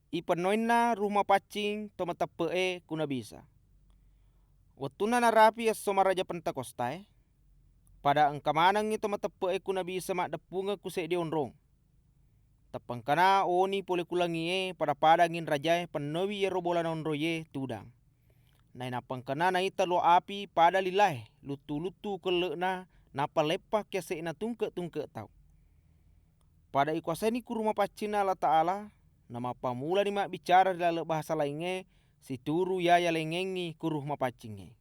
Ipennoinna Ruh Mapaccing to mateppe'é ku Nabi Isa. Wattuna narapi assoma raja Pentekostae, pada engkamanang ito mateppe'é ku Nabi Isa makdepunga ku sedi onrong. Tapangkana oni pole kulangie pada padangin rajae pennewi yero bola nonroye tudang. Nai napangkana na ita lo api pada lilahe lutu-lutu kelekna napa lepah kiase na tungke-tungke tau. Pada ikuasani ku Ruh Mapaccingna Allah Ta'ala, nama pamula ni mak bicara dalam bahasa lainnya situru ya lengengi ku Ruh Mapaccingnya.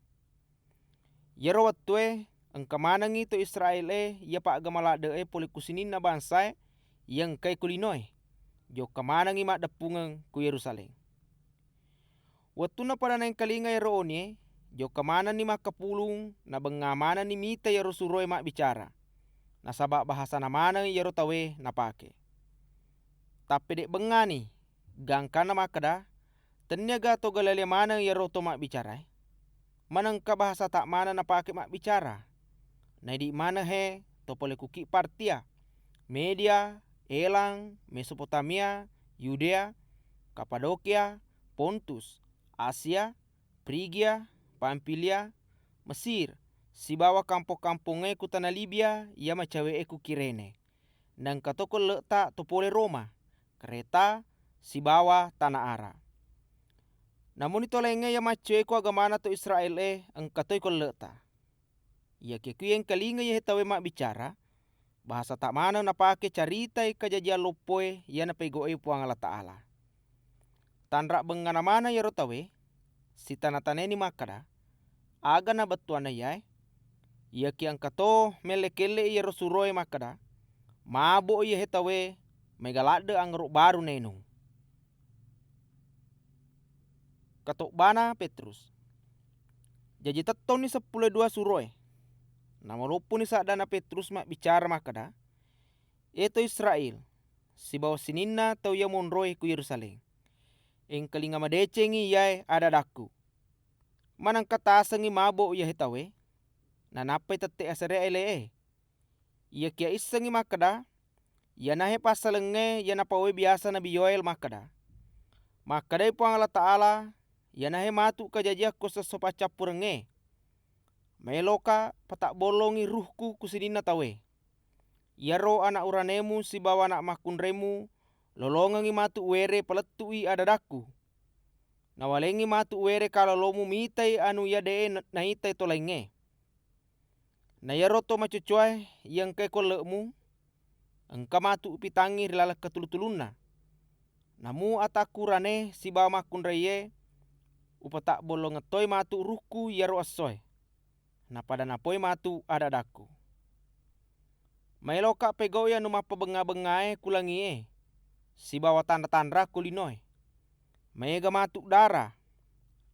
Yero wattue engkamanangi to Israel ya pak gamalade poli kusinin na bangsa yang kai kulinoi jo kamanangi mak depungan ku Yerusalem. Wattuna pada nang kalinga yero oni jo kamanan ni mak kapulung na bengamana ni mita yero suroi mak bicara. Na sabab bahasa na mana yero tawe na pake. Tapi dek bengani gangkana makada tenyaga to galale mana yero to mak bicara. Manangka bahasa tak mana na pake mak bicara. Na di mana he to pole kuki partia, Media, Elang, Mesopotamia, Yudea, Kapadokia, Pontus, Asia, Frigia, Pamfilia, Mesir, si bawa kampung-kampungnya ku tanah Libya, ia macawe ku Kirene. Nang katokol letak to pole Roma, Kreta, si bawa tanah Ara. Namun ito lenge ya macawe ku agamana to Israel ang katoy ko letak. Ia kekuyeng kalinga ya hetawe mak bicara, bahasa tak mana na pake carita kejadian lopoe ya Napégau'é puang Allah Ta'ala. Tanrak bengana mana ya rotawe, si tanah-tanah ni makada, aga na batuana ya, ia kiang kato melekele ya rosuroe makada, mabo ya hetawe megalade angruk baru nenung. Katobbana Pétrus. Jadi tetong ni 12 suroe. Nama lopo ni sadana Petrus mak bicara makada. Eto Israel. Si bawa sininna tau ya monroe ku Yerusalem. Eng kalinga madecengi yae ada daku. Manang katasangi mabo ya hetawe. Nanapai tete asere ele. Ia kia isangi makada. Ya nahe pasalenge ya napawe biasa Nabi Yoel makada. Makadai puang Allah Ta'ala. Ya nahe matu kajajah ko sesopacapurenge. Meloka patak bolongi ruhku kusidina tawe. Yaro anak uranemu si bawa anak makunremu lolongangi matu were peletui adadaku. Nawalengi matu were kalalomu mitai anu yade naitai tolenge. Na yaro to macucuai yang keko lekmu engka matu pitangi rilala ketulutulunna. Namu ataku rane si bawa makunreye upatak bolongetoi matu ruhku yaro asoy. Na pada napoi matu adadaku. Mailoka pegau ya numa pebenga-bengae kulangie. Si bawa tanda-tanda kulinoi. Mega matu dara.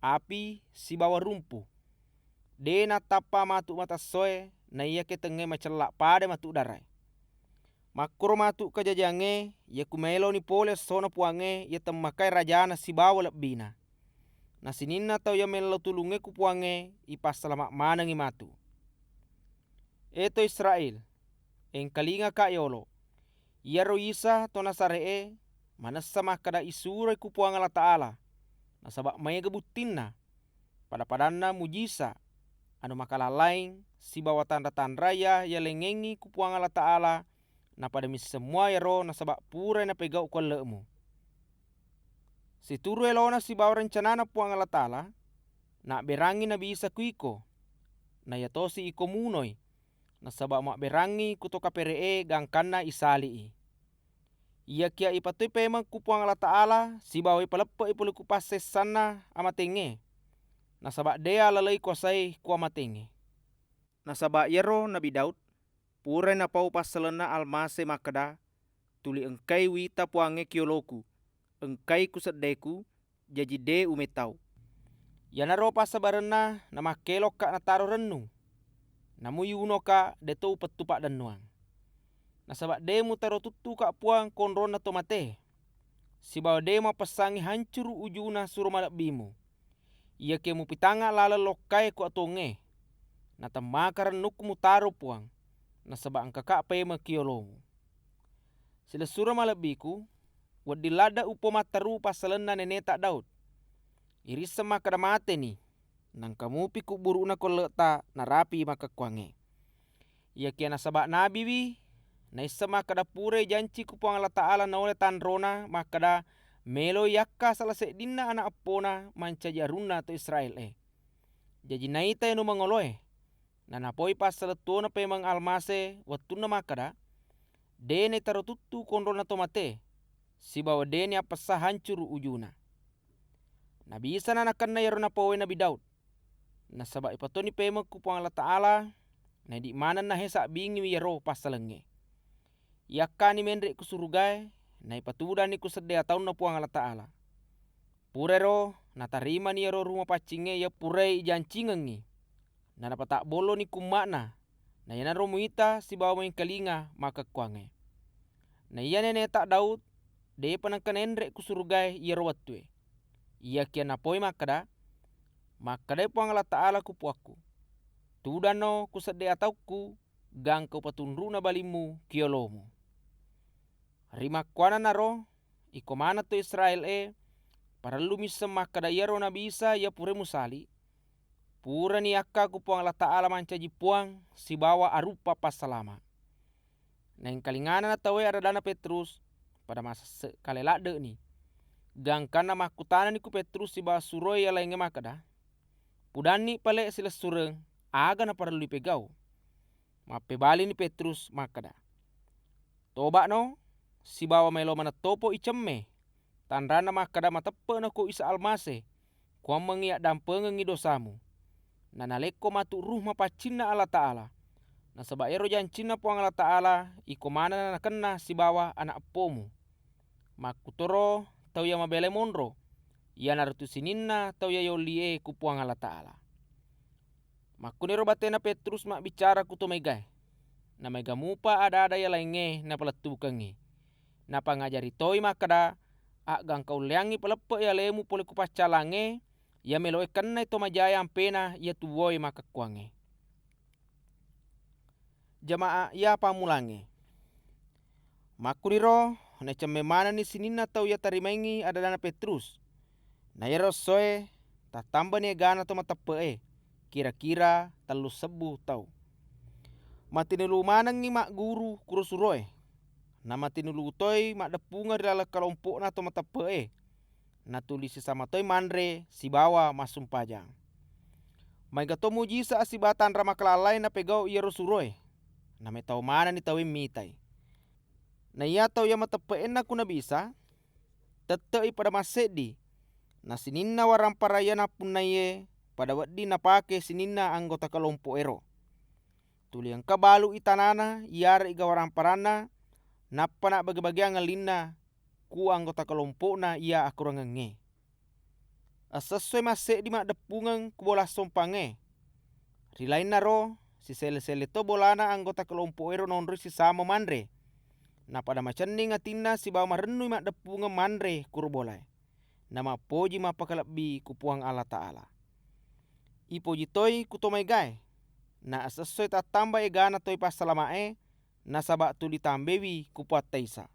Api si bawa rumpu. Dena tapa matu mata soe na iya ketenge macelak pada matu darai. Makro matu kajajange ya kumelo ni pole sono puange ya temakai rajana si bawa lebina. Na sininna tau ya melo tulunge ku puange ipas selamak manangi matu. Eto Israel. Eng kalinga ka yolo. Yaro Isa to nasaree manasa makada isurai ku puang Allah Ta'ala. Nasabak maya gebutinna. Pada padanna mujisa. Anu makalalaing si bawa tanda-tanda ya lengengi ku puang Allah Ta'ala. Na pada mis semua yaro nasabak pura na pegau ku lemu. Si turu elona si bawa rencanana puang Allah Ta'ala. Nak berangi Nabi Isa kuiko. Na yatosi iko munoi. Nasabak mak berangi kutoka peree gangkana isali. Ia kia ipatoi pemang kupuang Allah Ta'ala si bawa ipalepo ipuli kupases sana amatenge. Nasabak dea lalai kuasai ku amatenge. Nasabak yero Nabi Daud pura na pau pasalena almase makada tuli engkai wita puange kioloku. Engkai kusedeku jaji de umetau. Yanaro pasabarena nama kelok ka nataro renung. Namu yuno ka detou petupak denuang. Nasabak demu taro tutu ka puang konrona tomate. Si bawa dema pesangi hancur ujuna suruh malak bimu. Ia kemu pitanga lala lokai ku atonge. Natamaka renukmu taro puang. Nasabak angka ka pema kiolomu. Sila surah malak biku. waddi lada upo mataru pasalenna neneta Daud. Irisa makada mate ni nang kamupi kuburuna koleta narapi makakuange. Ia kia nasaba nabi wi na isa makada pure janci kupuang Allah Ta'ala na oleh tanrona makada melo yakka salah sedinna anak apona manca jarunna to Israel Jadi naita enu mangoloe na napoi pasal tuona pemang almase wattuna makada dene tarotuttu kondrona tomate sibawa dene apasa hancur ujuna. Nabi Isa nanakan na yaro napawe Nabi Daud. Nasaba ipatoni pemang kupuang Allah Ta'ala na di mana na hesa bingi yaro pasalenge. Yakka ni mendre ku surugae na ipatuda ni ku sedea taun na puang Allah Ta'ala. Purero na tarima ni yaro Ruh Mapaccing ya purei jancingengi. Na napata bolo ni kumakna na yana romuita si bawa main kalinga maka kuange. Na iya neneta Daud de panangkan endre ku surugae yaro wattue. Ia kia napoi makada puang Allah Ta'ala ku puaku. Tudano ku sedea tauku gang kau patundruna balimu kiolomu. Rima kuana naro iko mana to Israel parallu misa makada yaro Nabi Isa ya pure musali. Pura ni akka ku puang Allah Ta'ala mancaji puang si bawa arupa pasalama. Neng kalingana na tawe ada dana Petrus pada masa kalelade ni. Gang kana makutana ni ku Petrus si bawa suroi ya lainge makada. Pudani pale sila sureng aga na parallu ipegau. Mape bali ni Petrus makada. Toba no si bawa melo mana topo icemme tanrana makada mateppe'é ko Isa almase kuang mengiak dampengengi dosamu. Na naleko matu Ruh Mapaccing na Allah Ta'ala. Na saba ero jancinna puang Allah Ta'ala iko mana na nakenna si bawa anak pomu. Makutoro tau ya mabele monro. Ya narutu sininna tau ya yolie ku puang Allah Ta'ala. Makunero batena Petrus mak bicara ku to megae. Na mega mupa ada ya lainge na peletukengi. Na pangajari toi makada gang kau leangi pelepe ya lemu pole ku pacalange ya meloe kanna to majaya ampena ya tuwoi maka kuange. Jamaa ya pammulangngé. Makuniro na cemme mana ni sininna tau ya tarimengi ada dana Petrus. Na yero soe tatamba ni gana to mateppe'é kira-kira 3,000 tau. Matinulu manangi mak guru kurosuroe. Na matinulu toi mak depunga dala kelompok na to mateppe'é. Na tulisi sama toi manre si bawa masum pajang. Mai gato mujisa si batan ramakelalai Napégau'é Surona na me tau mana ni tawim mitai. Na iya tau ya mateppe'enna ku Nabi Isa tetei pada masedi. Na sininna warang paraya na punnaye pada waddi na pake sininna anggota kelompok ero. Tuliang kabalu itanana iare iga warang parana napana bagi-bagian ngelinna ku anggota kelompokna ia akurangenge. Sesuai masedi mak depungan ku bola sompange. Rilain naro si sele-sele to bolana anggota kelompok ero nonri si sama manre. Na pada macenning atinna si bawa marenui mak depungan manre kurbolai. Nama poji mapakalabi ku puang Allah Ta'ala. Ipoji toi ku tomai gae. Na sesuai tatamba egana toi pasalamae na sabak tu ditambewi ku puat taisa.